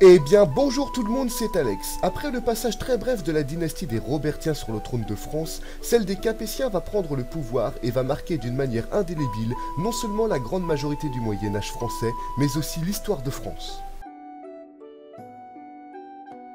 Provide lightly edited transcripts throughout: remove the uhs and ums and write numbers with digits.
Eh bien bonjour tout le monde, c'est Alex. Après le passage très bref de la dynastie des Robertiens sur le trône de France, celle des Capétiens va prendre le pouvoir et va marquer d'une manière indélébile non seulement la grande majorité du Moyen-Âge français, mais aussi l'histoire de France.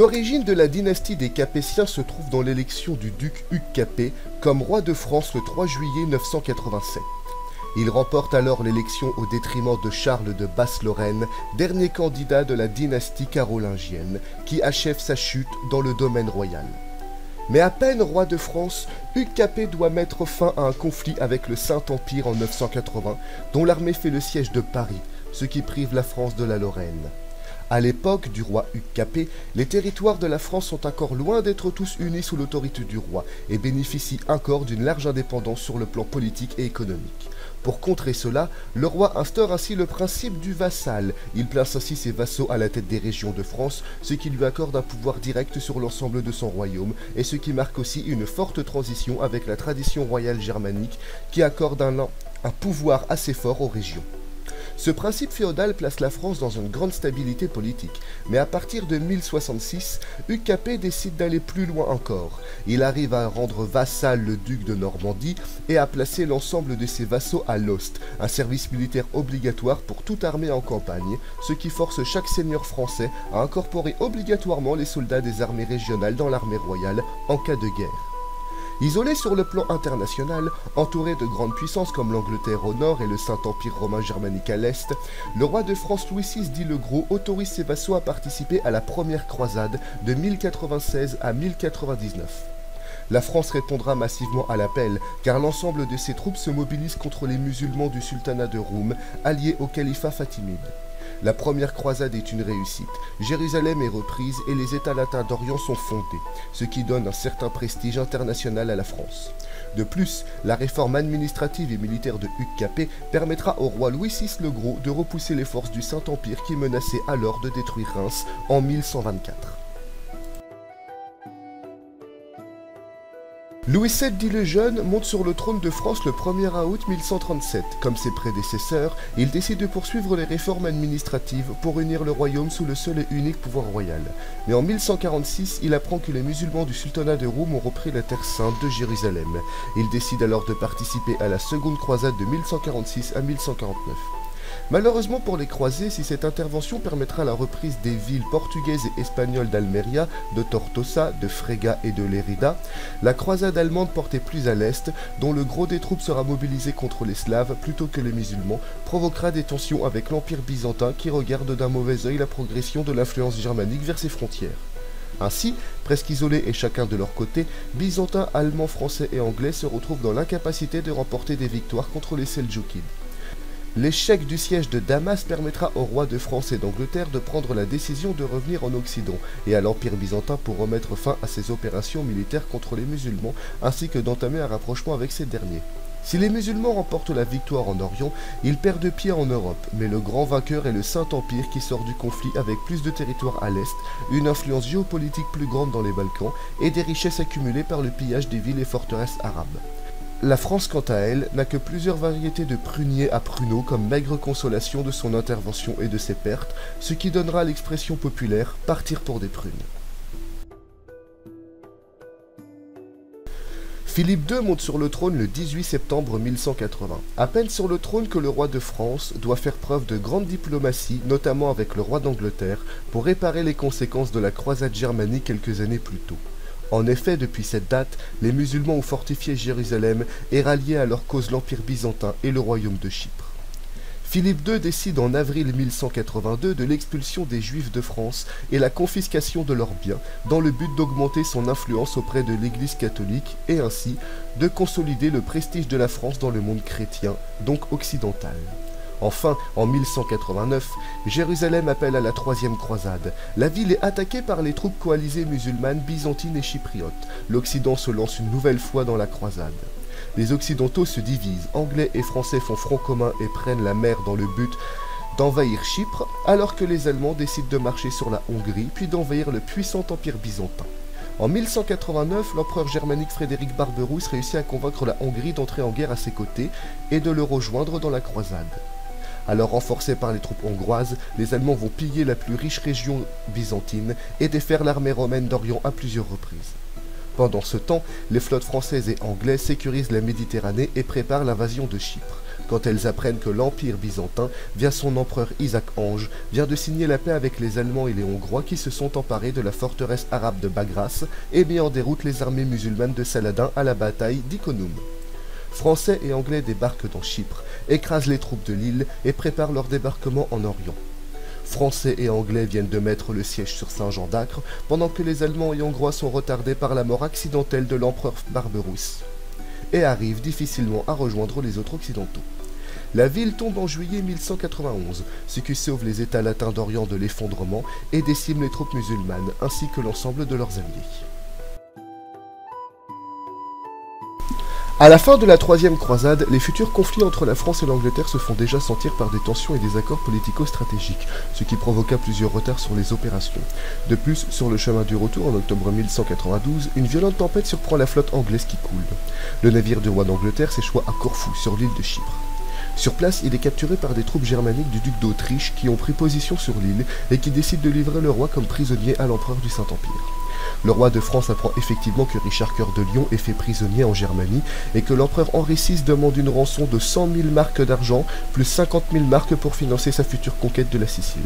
L'origine de la dynastie des Capétiens se trouve dans l'élection du duc Hugues Capet comme roi de France le 3 juillet 987. Il remporte alors l'élection au détriment de Charles de Basse-Lorraine, dernier candidat de la dynastie carolingienne, qui achève sa chute dans le domaine royal. Mais à peine roi de France, Hugues Capet doit mettre fin à un conflit avec le Saint-Empire en 980, dont l'armée fait le siège de Paris, ce qui prive la France de la Lorraine. À l'époque du roi Hugues Capet, les territoires de la France sont encore loin d'être tous unis sous l'autorité du roi et bénéficient encore d'une large indépendance sur le plan politique et économique. Pour contrer cela, le roi instaure ainsi le principe du vassal. Il place ainsi ses vassaux à la tête des régions de France, ce qui lui accorde un pouvoir direct sur l'ensemble de son royaume, et ce qui marque aussi une forte transition avec la tradition royale germanique qui accorde un pouvoir assez fort aux régions. Ce principe féodal place la France dans une grande stabilité politique, mais à partir de 1066, Hugues Capet décide d'aller plus loin encore. Il arrive à rendre vassal le duc de Normandie et à placer l'ensemble de ses vassaux à l'ost, un service militaire obligatoire pour toute armée en campagne, ce qui force chaque seigneur français à incorporer obligatoirement les soldats des armées régionales dans l'armée royale en cas de guerre. Isolé sur le plan international, entouré de grandes puissances comme l'Angleterre au nord et le Saint-Empire romain germanique à l'est, le roi de France Louis VI dit le Gros autorise ses vassaux à participer à la première croisade de 1096 à 1099. La France répondra massivement à l'appel, car l'ensemble de ses troupes se mobilisent contre les musulmans du sultanat de Roum, alliés au califat fatimide. La première croisade est une réussite. Jérusalem est reprise et les États latins d'Orient sont fondés, ce qui donne un certain prestige international à la France. De plus, la réforme administrative et militaire de Hugues Capet permettra au roi Louis VI le Gros de repousser les forces du Saint-Empire qui menaçaient alors de détruire Reims en 1124. Louis VII dit le Jeune monte sur le trône de France le 1er août 1137. Comme ses prédécesseurs, il décide de poursuivre les réformes administratives pour unir le royaume sous le seul et unique pouvoir royal. Mais en 1146, il apprend que les musulmans du sultanat de Roum ont repris la terre sainte de Jérusalem. Il décide alors de participer à la seconde croisade de 1146 à 1149. Malheureusement pour les croisés, si cette intervention permettra la reprise des villes portugaises et espagnoles d'Almeria, de Tortosa, de Frega et de Lérida, la croisade allemande portée plus à l'est, dont le gros des troupes sera mobilisé contre les Slaves plutôt que les musulmans, provoquera des tensions avec l'Empire byzantin qui regarde d'un mauvais œil la progression de l'influence germanique vers ses frontières. Ainsi, presque isolés et chacun de leur côté, Byzantins, Allemands, Français et Anglais se retrouvent dans l'incapacité de remporter des victoires contre les Seldjoukides. L'échec du siège de Damas permettra aux rois de France et d'Angleterre de prendre la décision de revenir en Occident et à l'Empire byzantin pour remettre fin à ses opérations militaires contre les musulmans ainsi que d'entamer un rapprochement avec ces derniers. Si les musulmans remportent la victoire en Orient, ils perdent pied en Europe, mais le grand vainqueur est le Saint-Empire qui sort du conflit avec plus de territoires à l'est, une influence géopolitique plus grande dans les Balkans et des richesses accumulées par le pillage des villes et forteresses arabes. La France, quant à elle, n'a que plusieurs variétés de pruniers à pruneaux comme maigre consolation de son intervention et de ses pertes, ce qui donnera l'expression populaire « partir pour des prunes ». Philippe II monte sur le trône le 18 septembre 1180. À peine sur le trône que le roi de France doit faire preuve de grande diplomatie, notamment avec le roi d'Angleterre, pour réparer les conséquences de la croisade germanique quelques années plus tôt. En effet, depuis cette date, les musulmans ont fortifié Jérusalem et rallié à leur cause l'Empire byzantin et le royaume de Chypre. Philippe II décide en avril 1182 de l'expulsion des Juifs de France et la confiscation de leurs biens, dans le but d'augmenter son influence auprès de l'Église catholique et ainsi de consolider le prestige de la France dans le monde chrétien, donc occidental. Enfin, en 1189, Jérusalem appelle à la troisième croisade. La ville est attaquée par les troupes coalisées musulmanes, byzantines et chypriotes. L'Occident se lance une nouvelle fois dans la croisade. Les Occidentaux se divisent, Anglais et Français font front commun et prennent la mer dans le but d'envahir Chypre, alors que les Allemands décident de marcher sur la Hongrie, puis d'envahir le puissant empire byzantin. En 1189, l'empereur germanique Frédéric Barberousse réussit à convaincre la Hongrie d'entrer en guerre à ses côtés et de le rejoindre dans la croisade. Alors renforcés par les troupes hongroises, les Allemands vont piller la plus riche région byzantine et défaire l'armée romaine d'Orient à plusieurs reprises. Pendant ce temps, les flottes françaises et anglaises sécurisent la Méditerranée et préparent l'invasion de Chypre, quand elles apprennent que l'Empire byzantin, via son empereur Isaac Ange, vient de signer la paix avec les Allemands et les Hongrois qui se sont emparés de la forteresse arabe de Bagras et mis en déroute les armées musulmanes de Saladin à la bataille d'Iconum. Français et Anglais débarquent dans Chypre, écrasent les troupes de l'île et préparent leur débarquement en Orient. Français et Anglais viennent de mettre le siège sur Saint-Jean d'Acre, pendant que les Allemands et Hongrois sont retardés par la mort accidentelle de l'empereur Barberousse, et arrivent difficilement à rejoindre les autres occidentaux. La ville tombe en juillet 1191, ce qui sauve les États latins d'Orient de l'effondrement et décime les troupes musulmanes ainsi que l'ensemble de leurs alliés. À la fin de la troisième croisade, les futurs conflits entre la France et l'Angleterre se font déjà sentir par des tensions et des accords politico-stratégiques, ce qui provoqua plusieurs retards sur les opérations. De plus, sur le chemin du retour en octobre 1192, une violente tempête surprend la flotte anglaise qui coule. Le navire du roi d'Angleterre s'échoua à Corfou, sur l'île de Chypre. Sur place, il est capturé par des troupes germaniques du duc d'Autriche qui ont pris position sur l'île et qui décident de livrer le roi comme prisonnier à l'empereur du Saint-Empire. Le roi de France apprend effectivement que Richard Cœur de Lion est fait prisonnier en Germanie et que l'empereur Henri VI demande une rançon de 100 000 marques d'argent plus 50 000 marques pour financer sa future conquête de la Sicile.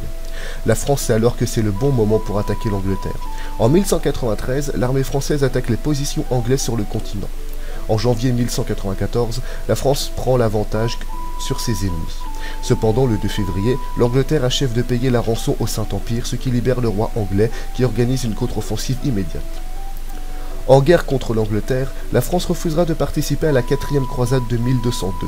La France sait alors que c'est le bon moment pour attaquer l'Angleterre. En 1193, l'armée française attaque les positions anglaises sur le continent. En janvier 1194, la France prend l'avantage sur ses ennemis. Cependant, le 2 février, l'Angleterre achève de payer la rançon au Saint-Empire, ce qui libère le roi anglais, qui organise une contre-offensive immédiate. En guerre contre l'Angleterre, la France refusera de participer à la 4e croisade de 1202.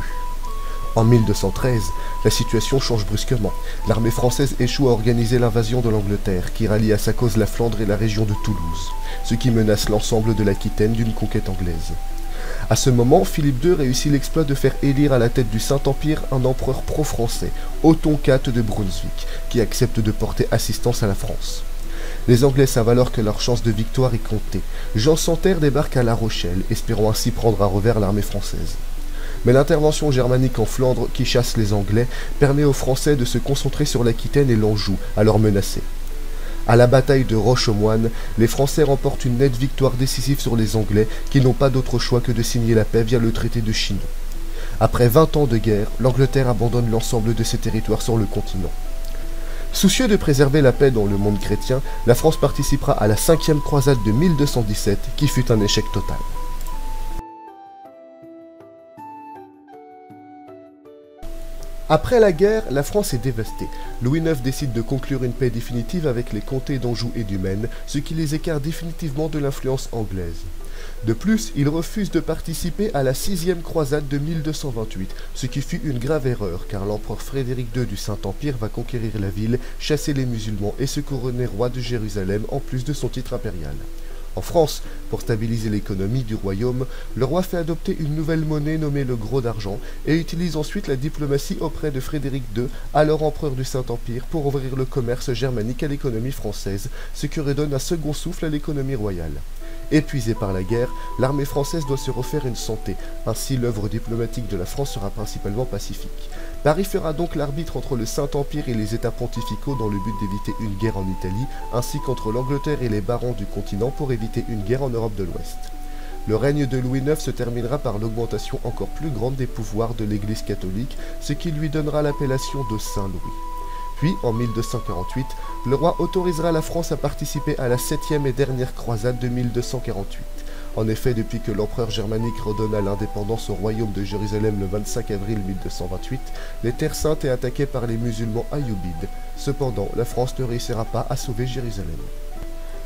En 1213, la situation change brusquement. L'armée française échoue à organiser l'invasion de l'Angleterre, qui rallie à sa cause la Flandre et la région de Toulouse, ce qui menace l'ensemble de l'Aquitaine d'une conquête anglaise. À ce moment, Philippe II réussit l'exploit de faire élire à la tête du Saint-Empire un empereur pro-français, Othon IV de Brunswick, qui accepte de porter assistance à la France. Les Anglais savent alors que leur chance de victoire est comptée. Jean Santerre débarque à La Rochelle, espérant ainsi prendre à revers l'armée française. Mais l'intervention germanique en Flandre, qui chasse les Anglais, permet aux Français de se concentrer sur l'Aquitaine et l'Anjou, alors menacés. À la bataille de Roche-aux-Moines, les Français remportent une nette victoire décisive sur les Anglais, qui n'ont pas d'autre choix que de signer la paix via le traité de Chinon. Après 20 ans de guerre, l'Angleterre abandonne l'ensemble de ses territoires sur le continent. Soucieux de préserver la paix dans le monde chrétien, la France participera à la 5e croisade de 1217, qui fut un échec total. Après la guerre, la France est dévastée. Louis IX décide de conclure une paix définitive avec les comtés d'Anjou et du Maine, ce qui les écarte définitivement de l'influence anglaise. De plus, il refuse de participer à la 6e croisade de 1228, ce qui fut une grave erreur, car l'empereur Frédéric II du Saint-Empire va conquérir la ville, chasser les musulmans et se couronner roi de Jérusalem en plus de son titre impérial. En France, pour stabiliser l'économie du royaume, le roi fait adopter une nouvelle monnaie nommée le gros d'argent et utilise ensuite la diplomatie auprès de Frédéric II, alors empereur du Saint-Empire, pour ouvrir le commerce germanique à l'économie française, ce qui redonne un second souffle à l'économie royale. Épuisée par la guerre, l'armée française doit se refaire une santé, ainsi l'œuvre diplomatique de la France sera principalement pacifique. Paris fera donc l'arbitre entre le Saint-Empire et les États pontificaux dans le but d'éviter une guerre en Italie, ainsi qu'entre l'Angleterre et les barons du continent pour éviter une guerre en Europe de l'Ouest. Le règne de Louis IX se terminera par l'augmentation encore plus grande des pouvoirs de l'Église catholique, ce qui lui donnera l'appellation de Saint-Louis. Puis, en 1248, le roi autorisera la France à participer à la 7e et dernière croisade de 1248. En effet, depuis que l'empereur germanique redonna l'indépendance au royaume de Jérusalem le 25 avril 1228, les terres saintes est attaquées par les musulmans ayyoubides. Cependant, la France ne réussira pas à sauver Jérusalem.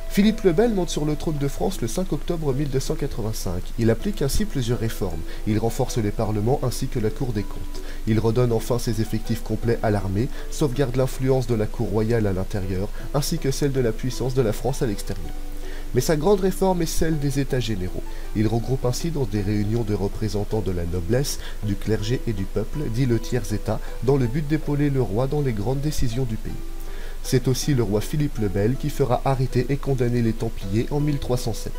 Philippe le Bel monte sur le trône de France le 5 octobre 1285. Il applique ainsi plusieurs réformes. Il renforce les parlements ainsi que la Cour des comptes. Il redonne enfin ses effectifs complets à l'armée, sauvegarde l'influence de la cour royale à l'intérieur, ainsi que celle de la puissance de la France à l'extérieur. Mais sa grande réforme est celle des États généraux. Il regroupe ainsi dans des réunions de représentants de la noblesse, du clergé et du peuple, dit le tiers-État, dans le but d'épauler le roi dans les grandes décisions du pays. C'est aussi le roi Philippe le Bel qui fera arrêter et condamner les Templiers en 1307.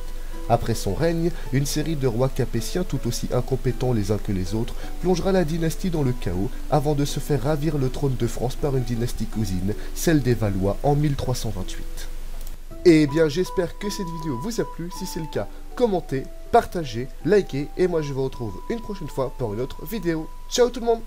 Après son règne, une série de rois capétiens tout aussi incompétents les uns que les autres plongera la dynastie dans le chaos avant de se faire ravir le trône de France par une dynastie cousine, celle des Valois en 1328. Eh bien j'espère que cette vidéo vous a plu, si c'est le cas, commentez, partagez, likez et moi je vous retrouve une prochaine fois pour une autre vidéo. Ciao tout le monde!